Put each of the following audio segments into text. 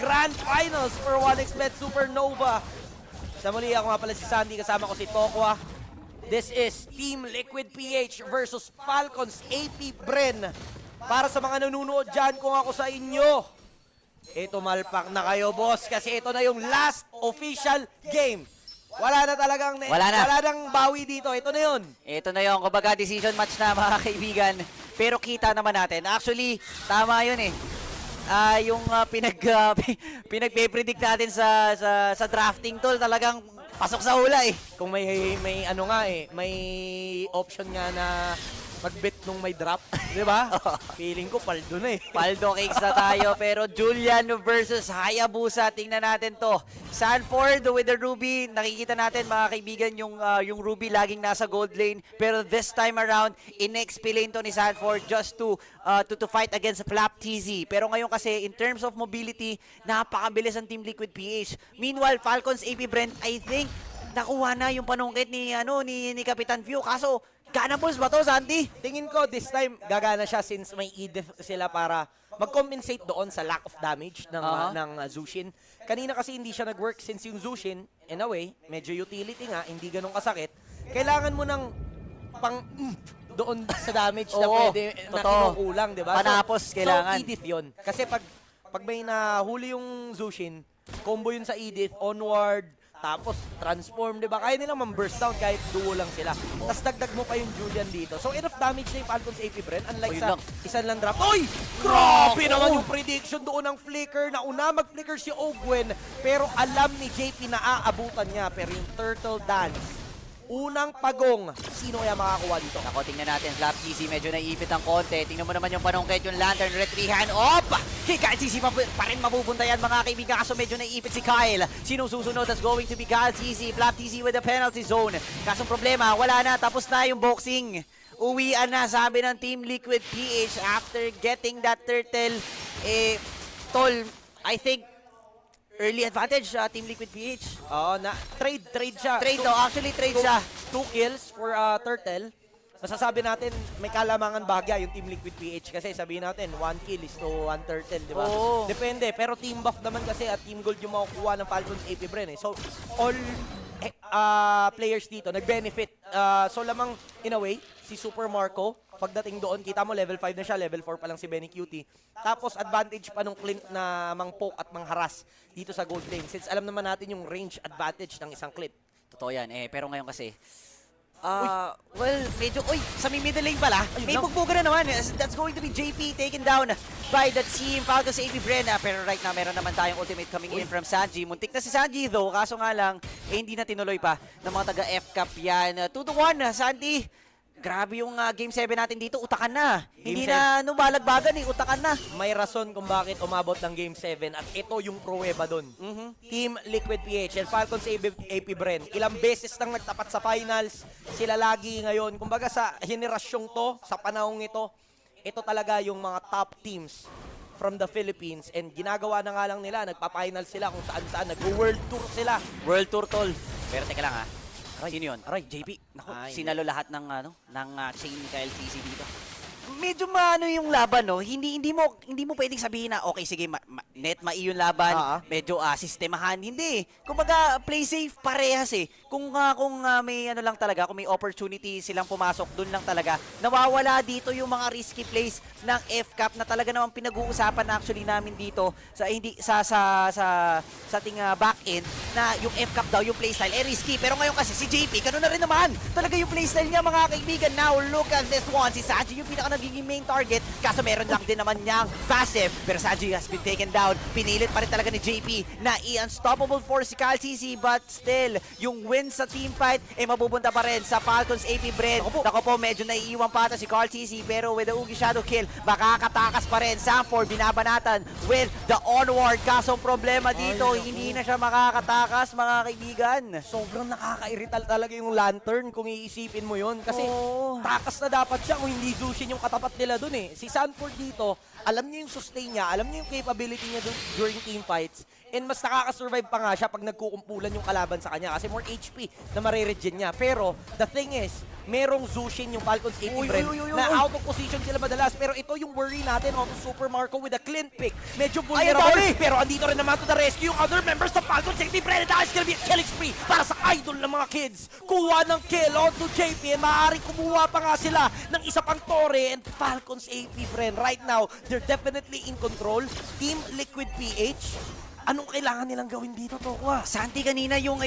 Grand Finals for 1xBet Supernova. Sa muli, ako nga pala si Sandy, kasama ko si Tokwa. This is Team Liquid PH versus Falcons AP Bren. Para sa mga nanonood dyan, kung ako sa inyo, ito malpak na kayo, boss, kasi ito na yung last official game. Wala na talagang, wala nang bawi dito. Ito na yun. Ito na yung, kumbaga, decision match na, mga kaibigan. Pero kita naman natin. Actually, tama yun eh. Yung pinagpe-predict natin sa drafting tool, talagang pasok sa hula eh. Kung may ano nga eh, may option nga na mag-bet nung may drop, di ba? Feeling ko paldo na eh. Paldo cakes na tayo, pero Julian versus Hayabusa, tingnan natin to. Sanford with the Ruby, nakikita natin mga kaibigan yung Ruby laging nasa gold lane, pero this time around, in-XP lane to ni Sanford just to fight against Flap TZ. Pero ngayon kasi, in terms of mobility, napakabilis ang Team Liquid PH. Meanwhile, Falcons AP Brent, I think, nakuha na yung panungkit ni Kapitan View. Kaso, ganables ba to, Sandy? Tingin ko this time gagana siya since may Edith sila para mag-compensate doon sa lack of damage ng Zushin. Kanina kasi hindi siya nag-work since yung Zushin, in a way, medyo utility nga, hindi ganun kasakit. Kailangan mo ng doon sa damage na pwede na kinukulang, di ba? Panapos kailangan. So, Edith yun. Kasi pag may nahuli yung Zushin, combo yun sa Edith, onward, tapos transform, di ba? Kaya nilang man-burst down kahit duo lang sila. Tapos dagdag mo pa yung Julian dito. So enough damage na yung Falcons AP Bren. Unlike sa isang lang drop. Oy! Grabe naman yung prediction doon ng Flicker. Nauna mag-flicker si Ogwen. Pero alam ni JP na aabutan niya. Pero yung Turtle Dance, unang pagong, sino kaya makakuha dito? Ako, tingnan natin. Flap TZ medyo naiipit ang konti. Tingnan mo naman yung panungkit, yung Lantern, red 3 hand up! Kay Kyle TZ pa rin mapupunta yan, mga kaibigan. Kaso medyo naiipit si Kyle. Sinong susunod? That's going to be Kyle TZ. Flap TZ with the penalty zone. Kasong problema, wala na. Tapos na yung boxing. Uwian na, sabi ng Team Liquid PH after getting that turtle. Tol, I think, early advantage Team Liquid PH. Oo, trade siya. Trade daw, actually trade siya. 2 kills for Turtle. Masasabi natin may kalamangan bagya yung Team Liquid PH kasi sabihin natin 1 kill is to 1 turtle, di ba? Oo. Depende, pero team buff naman kasi at team gold yung makukuha ng Falcons AP Bren eh. So, all players dito nag-benefit. So, lamang in a way, si Super Marco, pagdating doon, kita mo level 5 na siya, level 4 pa lang si Benny Cutie. Tapos advantage pa nung Clint na mang-poke at mang-harass dito sa gold lane. Since alam naman natin yung range advantage ng isang Clint. Totoo yan, pero ngayon kasi, well, medyo, sa middle lane pala, may bugbuga na naman. That's going to be JP taken down by the team Falcons AP Bren. Pero right now, meron naman tayong ultimate coming in from Sanji. Muntik na si Sanji though, kaso nga lang, hindi na tinuloy pa ng mga taga-FCAP yan. 2-1, Sandy. Grabe yung Game 7 natin dito, utakan na. Hindi na numalagbagan utakan na. May rason kung bakit umabot ng Game 7 at ito yung pruweba doon. Team Liquid PH and Falcons AP Bren. Ilang beses nang nagtapat sa finals, sila lagi ngayon. Kumbaga sa henerasyong to, sa panahong ito talaga yung mga top teams from the Philippines and ginagawa na nga lang nila, nagpa-final sila kung saan-saan, nag-world tour sila. World tour, tol. Pero teka lang sino yun? Aray, JP. Naku, sinalo lahat ng chain ni Kyle TZ dito. Medyo yung laban, no? Hindi mo pwedeng sabihin na okay, sige, net mai yung laban, medyo sistemahan. Hindi. Kumbaga, play safe parehas eh. Kung may lang talaga, kung may opportunity silang pumasok, dun lang talaga. Nawawala dito yung mga risky plays ng FCAP na talaga naman pinag-uusapan na actually namin dito sa ating back end na yung FCAP daw, yung playstyle, risky. Pero ngayon kasi si JP, ganun na rin naman. Talaga yung playstyle niya, mga kaibigan. Now, look at this one. Si Sanji yung pinaka nagiging main target. Kaso meron lang din naman niyang passive. Pero Sanji has been taken down. Pinilit pa rin talaga ni JP na i-unstoppable force si Kyle TZ. But still, yung win sa team fight, mabubunta pa rin sa Falcons AP Bren. Ako po, medyo naiiwan pa ata si Kyle TZ. Pero with the Ugi Shadow kill, makakatakas pa rin. Sanford, binabanatan with the onward. Kaso problema dito, hindi na siya makakatakas, mga kaibigan. Sobrang nakakairital talaga yung Lantern kung iisipin mo yun. Kasi takas na dapat siya kung hindi Zushin yung katapat nila dun eh. Si Sanford dito, alam niya yung sustain niya, alam niya yung capability niya during team fights, and mas nakaka-survive pa nga siya pag nagkukumpulan yung kalaban sa kanya kasi more HP na mariregen niya. Pero, the thing is, merong Zushin yung Falcons 80 Bren na out of position sila madalas. Pero ito yung worry natin on Super Marco with a clean pick. Medyo vulnerable, pero andito rin naman to the rescue yung other members ng Falcons 80 Bren. And that is gonna be a killing spree para sa idol ng mga kids. Kuha ng kill onto JP and maaaring kumuha pa nga sila ng isa pang tore and Falcons 80 Bren. Right now, they're definitely in control. Team Liquid PH, anong kailangan nilang gawin dito, Tokwa? Santi kanina yung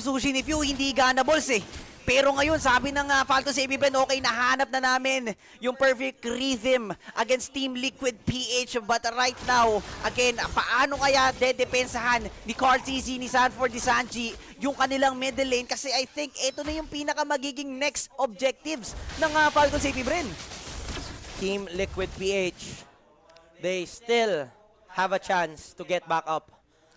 Sushi ni Few hindi ganables eh. Pero ngayon, sabi ng Falcons AB Bren, okay, nahanap na namin yung perfect rhythm against Team Liquid PH. But right now, again, paano kaya dedepensahan ni Carl CZ, ni Sanford, ni Sanji yung kanilang middle lane? Kasi I think ito na yung pinaka magiging next objectives ng Falcons AB Bren. Team Liquid PH, they still have a chance to get back up.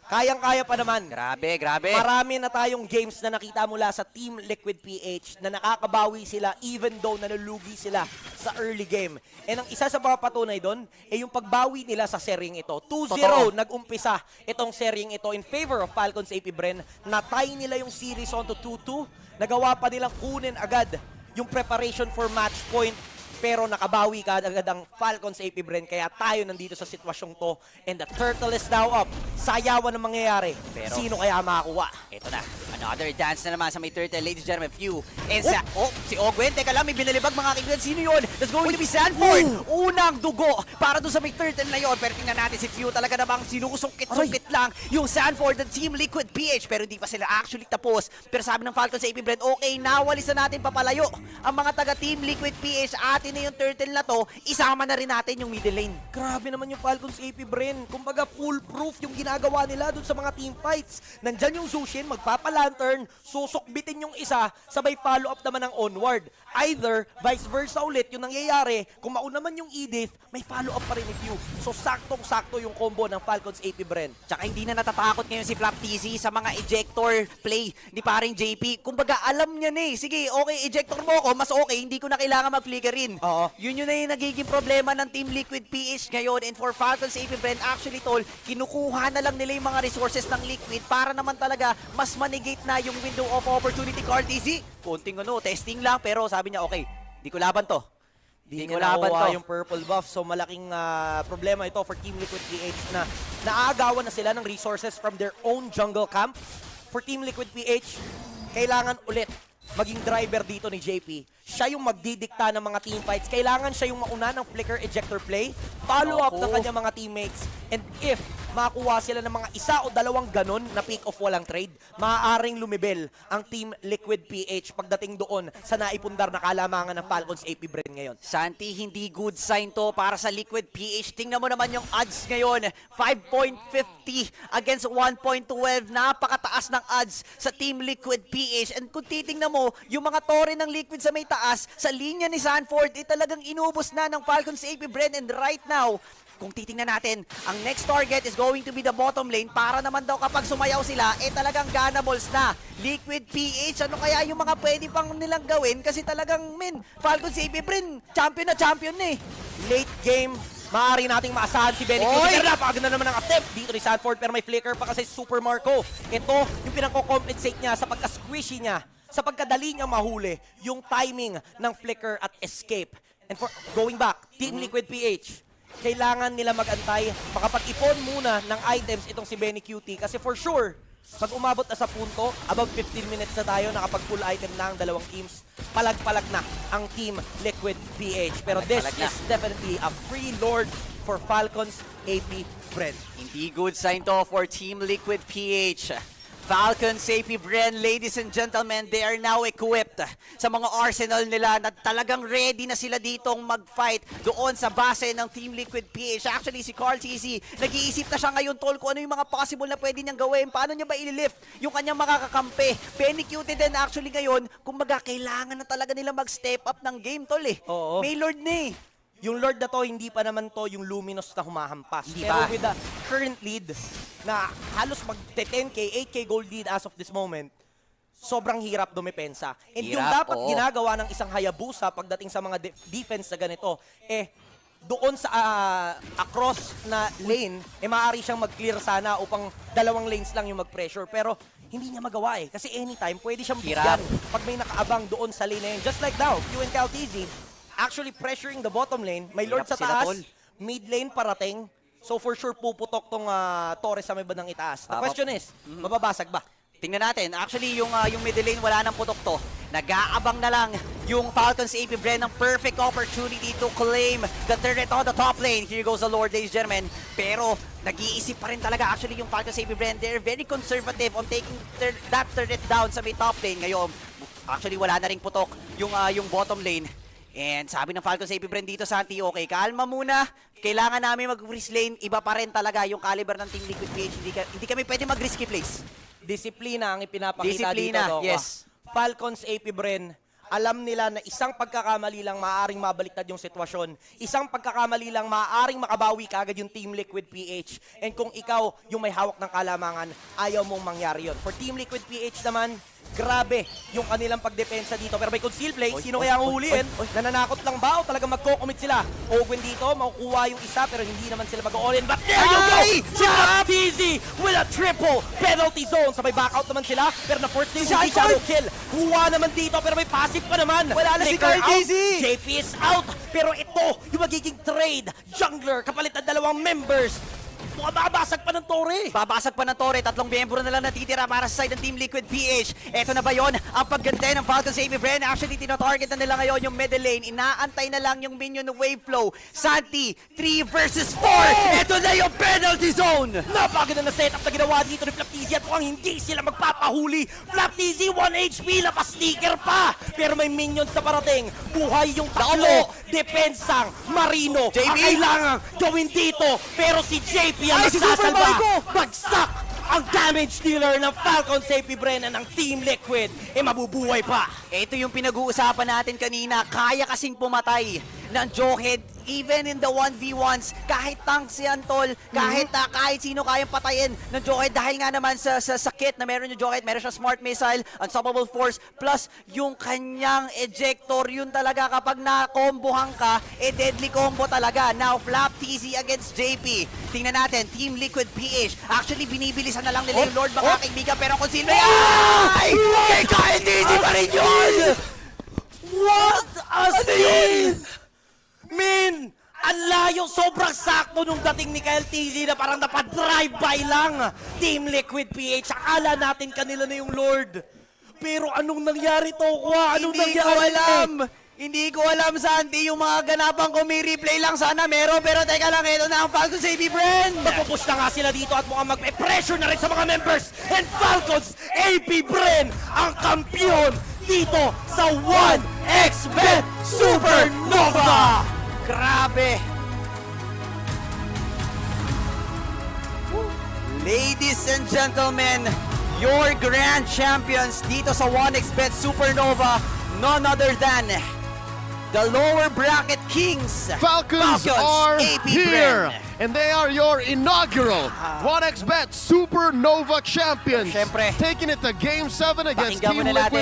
Kayang-kaya pa naman. Grabe, grabe. Marami na tayong games na nakita mula sa Team Liquid PH na nakakabawi sila even though nanulugi sila sa early game. And ang isa sa mga patunay doon ay yung pagbawi nila sa seryeng ito. 2-0 nag-umpisa itong seryeng ito in favor of Falcons AP Bren. Natay nila yung series on to 2-2. Nagawa pa nilang kunin agad yung preparation for match point. Pero nakabawi ka agad ang Falcons AP Bren, kaya tayo nandito sa sitwasyong to. And the turtle is now up. Sayawan ang mangyayari. Pero, sino kaya makakuha? Ito na. Another dance na naman sa may turtle, ladies and gentlemen. Few. And si Ogwen. Teka lang, may binalibag mga kaibigan. Sino yun? That's going to be Sanford. Unang dugo para doon sa may turtle na yun. Pero tingnan natin si Few. Talaga namang sinusungkit-sungkit lang yung Sanford ng Team Liquid PH. Pero hindi pa sila actually tapos. Pero sabi ng Falcons AP Bren, okay, nawalis na natin papalayo ang mga taga Team Liquid PH. Atin na yung turtle na to, isama na rin natin yung middle lane. Grabe naman yung Falcons AP Bren. Kumbaga foolproof yung ginagawa nila dun sa mga team fights. Nandyan yung Zushin, magpapalantern, susukbitin yung isa, sabay follow up naman ng onward. Either, vice versa ulit yung nangyayari, kung mauna man yung Edith, may follow up pa rin ni Few. So saktong-sakto yung combo ng Falcons AP Bren. Tsaka hindi na natatakot ngayon si Flap TZ sa mga ejector play ni paring JP. Kumbaga alam niya na eh. Sige, okay, ejector mo ako, mas okay, hindi ko na kailangan mag-flickerin. Oo. Yun na yung nagiging problema ng Team Liquid PH ngayon. And for Falcons AP Bren, actually tol, kinukuha na lang nila yung mga resources ng Liquid para naman talaga mas manigate na yung window of opportunity. Carl TZ, konting testing lang, pero sabi niya, okay, di ko laban to. Di niya nakuha yung purple buff. So malaking problema ito for Team Liquid PH na naaagawan na sila ng resources from their own jungle camp. For Team Liquid PH, kailangan ulit maging driver dito ni JP. Siya yung magdidikta ng mga team fights. Kailangan siya yung mauna ng flicker ejector play, follow up ng kanyang mga teammates, and if makuha sila ng mga isa o dalawang ganon na pick-off walang trade, maaaring lumibel ang Team Liquid PH pagdating doon sa naipundar na kalamangan ng Falcons AP Bren ngayon. Santi, hindi good sign to para sa Liquid PH. Tingnan mo naman yung odds ngayon. 5.50 against 1.12. Napakataas ng odds sa Team Liquid PH. And kung titingnan mo, yung mga tore ng Liquid sa may taas, sa linya ni Sanford, talagang inubos na ng Falcons AP Bren. And right now, kung titingnan natin, ang next target is going to be the bottom lane para naman daw kapag sumayaw sila, talagang ganables na. Liquid PH, ano kaya yung mga pwede pang nilang gawin? Kasi talagang, Falcons AP Bren, champion na champion eh. Late game, maaari nating maasahan si Benny Q. Pero napakaganda naman ang attempt dito ni Sanford, pero may flicker pa kasi Super Marco. Ito yung pinangko-compensate niya sa pagka-squishy niya, sa pagkadali niya mahuli, yung timing ng flicker at escape. And for going back, Team Liquid PH, kailangan nila mag-antay, makapag-ipon muna ng items itong si Benny QT kasi for sure, pag umabot na sa punto, about 15 minutes na tayo, nakapag-full item na ang dalawang teams, palag-palag na ang Team Liquid PH. Pero this is definitely a free lord for Falcons AP Bren. Hindi good sign to for Team Liquid PH. Falcons AP Bren, ladies and gentlemen, they are now equipped sa mga arsenal nila na talagang ready na sila ditong mag-fight doon sa base ng Team Liquid PH. Actually, si Carl CC, nag-iisip na siya ngayon, tol, kung ano yung mga possible na pwede niyang gawin. Paano niya ba ililift yung kanyang makakakampi? Benny Cutie din actually ngayon, kumbaga kailangan na talaga nila mag-step up ng game, tol eh. Oo. May Lord na eh. Yung Lord na to, hindi pa naman to yung Luminous na humahampas. Hindi Pero pa. with the current lead na halos mag-10K, 8K gold lead as of this moment, sobrang hirap dumepensa. And yung Hirap, dapat oo. ginagawa ng isang Hayabusa pagdating sa mga defense na ganito, doon sa across na lane, maaari siyang mag-clear sana upang dalawang lanes lang yung mag-pressure. Pero hindi niya magawa kasi anytime pwede siyang bigyan pag may nakaabang doon sa lane na yun. Just like now, Q and CalTZ actually pressuring the bottom lane. May Lord sa Hirap sila, taas, tol. mid lane parating. So for sure puputok tong Torres sa may bandang itaas. The question is, mababasag ba? Tingnan natin. Actually, yung middle lane, wala nang putok to. Nag-aabang na lang yung Falcons AP Bren ng perfect opportunity to claim the turret on the top lane. Here goes the Lord, ladies and gentlemen. Pero, nag-iisip pa rin talaga actually yung Falcons AP Bren. They're very conservative on taking that turret down sa may top lane. Ngayon, actually, wala na ring putok yung bottom lane. And sabi ng Falcons AP Bren dito, Santi, okay, kalma muna. Kailangan namin mag-freeze lane. Iba pa rin talaga yung caliber ng Team Liquid PH. Hindi kami pwede mag-risky plays. Disiplina ang ipinapakita Disiplina, dito. Doka. yes. Falcons AP Bren, alam nila na isang pagkakamali lang maaaring mabaliktad yung sitwasyon. Isang pagkakamali lang maaaring makabawi kaagad yung Team Liquid PH. And kung ikaw yung may hawak ng kalamangan, ayaw mong mangyari yun. For Team Liquid PH naman, grabe yung kanilang pagdepensa dito. Pero may conceal play, sino kaya ang huliin? Nananakot lang ba o talagang magko-commit sila? Owen dito, makukuha yung isa pero hindi naman sila mag-all-in. But there you go! CalTZ with a triple penalty zone. Sabay backout naman sila pero na-force yung shadow kill. Kuha naman dito pero may passive pa naman. Wala na si Flicker out. CalTZ. JP is out. Pero ito yung magiging trade. Jungler kapalit ng dalawang members. Mukhang babasag pa ng Torre. Babasag pa ng Torre, tatlong miyembro na lang natitira para sa side ng Team Liquid PH. Eto na ba yon ang paggante ng Falcons AP Bren? Actually, tinotarget na nila ngayon yung middle lane. Inaantay na lang yung minion ng wave flow. Santi, 3 versus 4. Eto na yung penalty zone. Napaganda na setup na ginawa dito ni FlapTZ at mukhang hindi sila magpapahuli. FlapTZ 1 HP, lapas-sticker pa. Pero may minions na parating. Buhay yung tatlo. Depensang Marino. JP? Ang kailangan gawin dito. Pero si JP ang Ay, si Super nagsasalba. Marco! Bagsak ang damage dealer ng Falcons AP Bren ng Team Liquid. Mabubuhay pa. Ito yung pinag-uusapan natin kanina. Kaya kasing pumatay ng Jawhead even in the 1v1s. Kahit tanks yan, tol. Kahit sino kayang patayin ng Jawhead. Dahil nga naman sa sakit na meron yung Jawhead. Meron siya smart missile, unstoppable force, plus yung kanyang ejector. Yun talaga kapag nakombohan ka, deadly combo talaga. Now, FlapTZ against JP. Tingnan natin, Team Liquid PH. Actually, binibilisan na lang nila yung Lord, mga kaibigan. Pero kung sino ay! Kay CalTZ pa rin yun! What a scene! Min! Ang layo, sobrang sakto nung dating ni CalTZ na parang napadrive-by lang. Team Liquid PH, akala natin kanila na yung Lord. Pero anong nangyari to? Anong Hindi ko nangyari? alam. Hindi ko alam, Santi, yung mga ganapang kung may replay lang sana meron. Pero teka lang, ito na ang Falcons AP Bren. Magpupush na nga sila dito at mukhang mag-pressure na rin sa mga members. And Falcons AP Bren ang kampiyon dito sa 1xBet Supernova. Grabe. Ladies and gentlemen, your grand champions dito sa 1xBet Supernova, none other than the lower bracket kings. Falcons are AP here, Bren. and they are your inaugural 1xBet Supernova champions. Syempre. Taking it to Game 7 against Pakinggan Team muna natin. Liquid